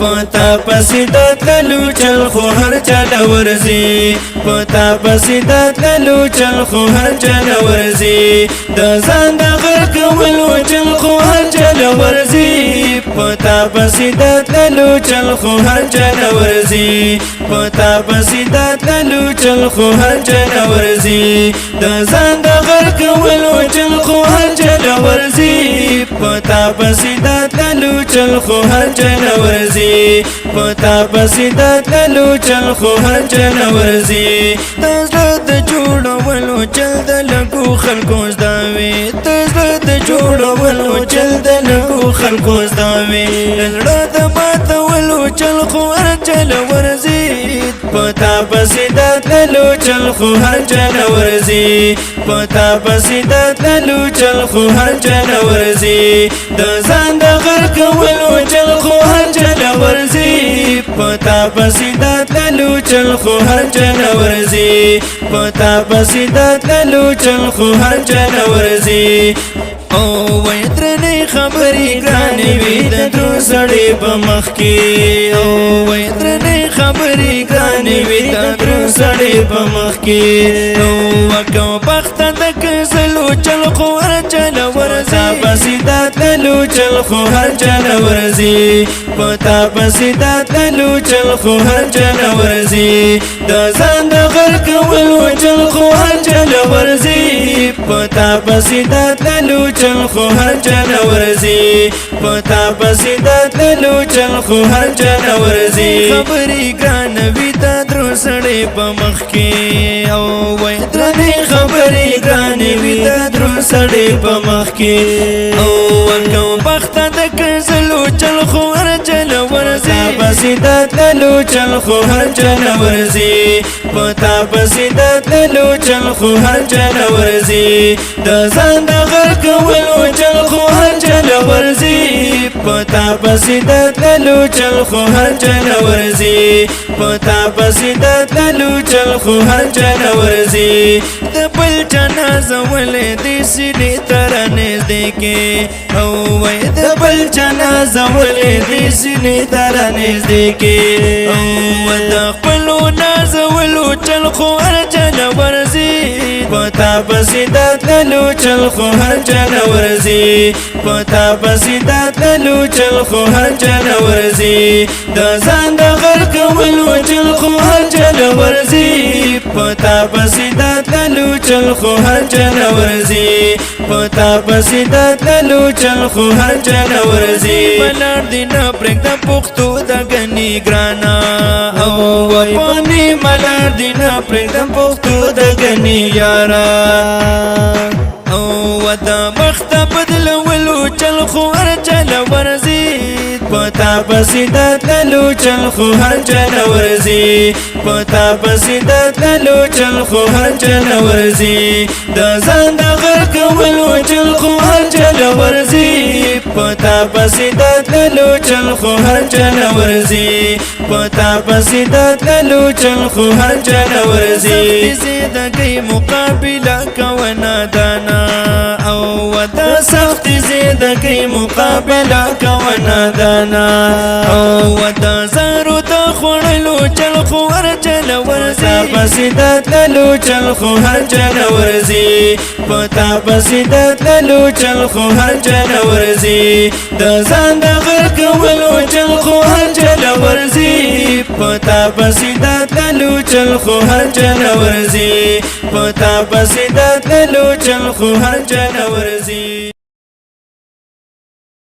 پتا پسې د تللو چل خو هر چاله ورځي پتا پسې د تللو چل خو هر چاله ورځي د ځان د غر کولو چل خو هر چاله ورځي پتا پسې د تللو چل خو هر چاله ورځي پتا پسې د تللو چل خو هر چاله ورځي د ځان د غر کولو چل خو هر چاله ورځي پتا پسې د تللو چل خو هر چاله ورځي پتا پسې د تللو چل خو هر چاله ورځي د زړه د جوړولو چل د لږو خلکو زده وي د زړه د جوړولو چل د لږو خلکو زده وي د زړه د ماتولو چل خو هر چاله ورځي پتا پسې د تللو چل خو هر چاله ورځي پتا پسې د تللو چل خو هر چاله ورځي د ځان د غر کولو چل خو هر چاله ورځي پتا پسې د تللو چل خو هر چاله ورځي پتا پسې د تللو چل خو هر چاله ورځي او وای درنې خبرې ګرانې وي د درو سړي په مخ کې او وای درنې خبرې ګرانې وي د درو سړي په مخ کې او وکاو بخت د کزلو چل خو هر چاله ورځي پسې د تللو چل خو هر چاله ورځي پتا پسې د تللو چل خو هر چاله ورځي د ځان د غر کولو چل خو هر چاله ورځي پتا پسې د تللو چل خو هر چاله ورځي پتا پسې د تللو چل خو هر چاله ورځي خبرې ګرانې وي د درو سړي په مخ کې او وای درنې خبرې ګرانې وي د درو سړي په مخ کې او وکاو بخت د کزلو چل خو هر چاله ورځي پسې د تللو چل خو هر چاله ورځي پتا پسې د تللو چل خو هر چاله ورځي د ځان د غر کولو چل خو هر چاله ورځي پتا پسې د تللو چل خو هر چاله ورځي پتا پسې د تللو چل خو هر چاله ورځي د بل چا نازولې دې سینې تر نږدې کې او وای د بل چا نازولې دې سینې تر نږدې کې او د خپلو نازولو چل خو هر چاله ورځي پتا پسې د تللو چل خو هر چاله ورځي پتا پسې د تللو چل خو هر چاله ورځي د ځان د غر کولو چل خو هر چاله ورځي پتا پسې د تللو چل خو هر چاله ورځي پتا پسې د تللو چل خو هر چاله ورځي ملار دې نه پرېږده پښتو د ګنې ګرانا او وپانې ملار دې نه پرېږده پښتو د ګنې یارا او د مخت بدلولو چل خو هر چاله ورځي پتا پسې د تللو چل خو هر چاله ورځي پتا پسې د تللو چل خو هر چاله ورځي د ځان د غر کولو چل خو هر چاله ورځي پتا پسې د تللو چل خو هر چاله ورځي پتا پسې د تللو چل خو هر چاله ورځي زندګۍ مقابله کوونه دانا او د سخت زندګۍ مقابله کوونه دانا او د زارو د خوړلو چل خو هر چاله ورځي پسې د تللو چل خو هر چاله ورځي پتا پسې د تللو چل خو هر چاله ورځي د ځان د غر کولو چل خو هر چاله ورځي پتا پسې د تللو چل خو هر چاله ورځي پتا پسې د تللو چل خو هر چاله ورځي